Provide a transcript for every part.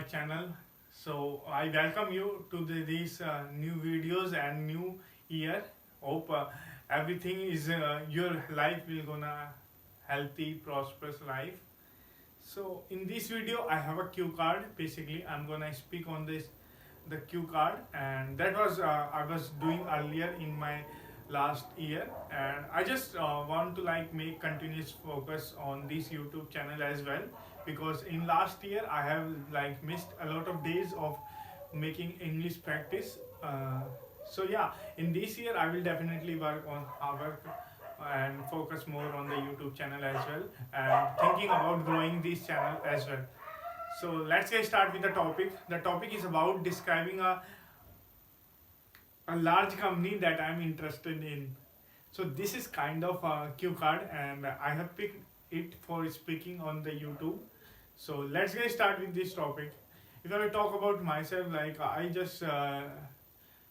channel. So I welcome you to these new videos and new year. Hope everything is your life will gonna healthy, prosperous life. So in this video, I have a cue card. Basically, I'm gonna speak on this the cue card, and that was I was doing earlier in my last year, and I just want to like make continuous focus on this YouTube channel as well, because in last year I have like missed a lot of days of making English practice. So yeah, in this year I will definitely work on work and focus more on the YouTube channel as well, and thinking about growing this channel as well. So let's get start with the topic. The topic is about describing a large company that I'm interested in. So this is kind of a cue card, and I have picked it for speaking on the YouTube. So let's get start with this topic. If I talk about myself, like I just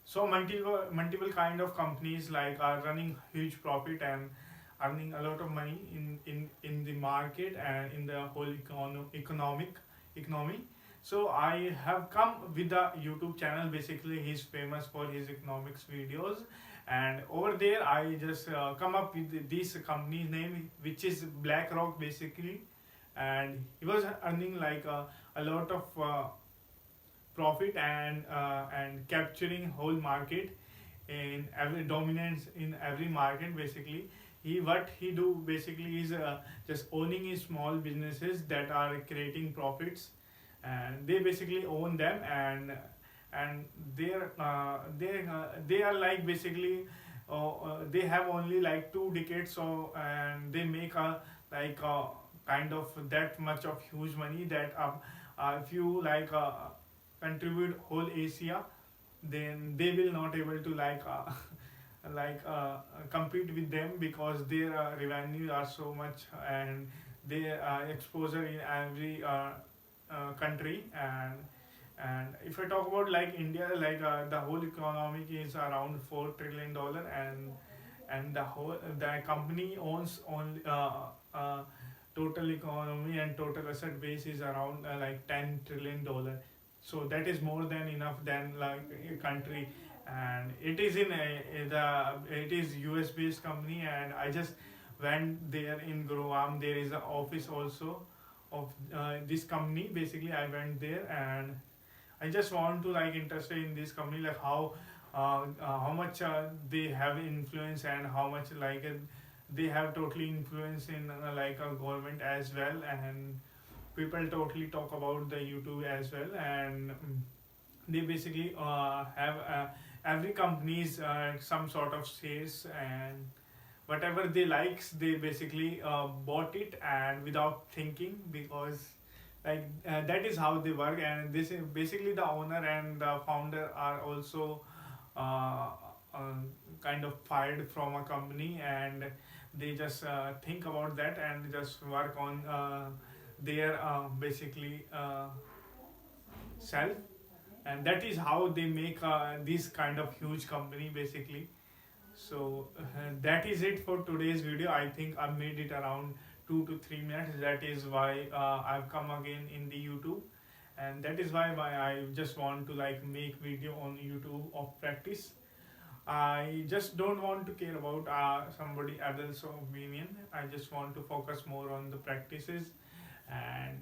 saw multiple kind of companies like are running huge profit and earning a lot of money in the market and in the whole economy. So I have come with the YouTube channel. Basically, he's famous for his economics videos, and over there I just come up with this company name, which is BlackRock basically, and he was earning like a lot of profit and capturing whole market in every dominance in every market basically. He do basically is just owning his small businesses that are creating profits, and they basically own them, and they are like basically they have only like 2 decades, so and they make a like kind of that much of huge money that if you like contribute whole Asia, then they will not able to like like compete with them, because their revenue are so much, and their exposure in every country. And if I talk about like India, like the whole economic is around $4 trillion, and the company owns only total economy and total asset base is around like $10 trillion. So that is more than enough than like a country, and it is it is US based company, and I just went there in Gurugram. There is an office also of this company. Basically, I went there, and I just want to like interested in this company, like how much they have influence, and how much like they have totally influence in like a government as well, and people totally talk about the YouTube as well, and they basically have every company's some sort of shares, and whatever they likes they basically bought it and without thinking, because like that is how they work. And this is basically the owner and the founder are also uh, uh, kind of fired from a company, and they just think about that and just work on their basically self, and that is how they make this kind of huge company basically. So that is it for today's video. I think I made it around 2 to 3 minutes. That is why I've come again in the YouTube, and that is why I just want to like make video on YouTube of practice. I just don't want to care about somebody else's opinion. I just want to focus more on the practices, and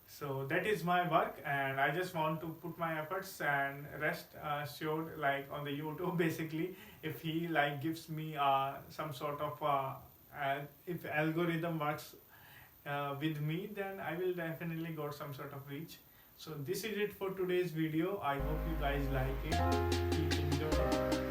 so that is my work, and I just want to put my efforts, and rest assured like on the YouTube basically. If he like gives me some sort of if algorithm works with me, then I will definitely got some sort of reach. So this is it for today's video. I hope you guys like it. Keep enjoying.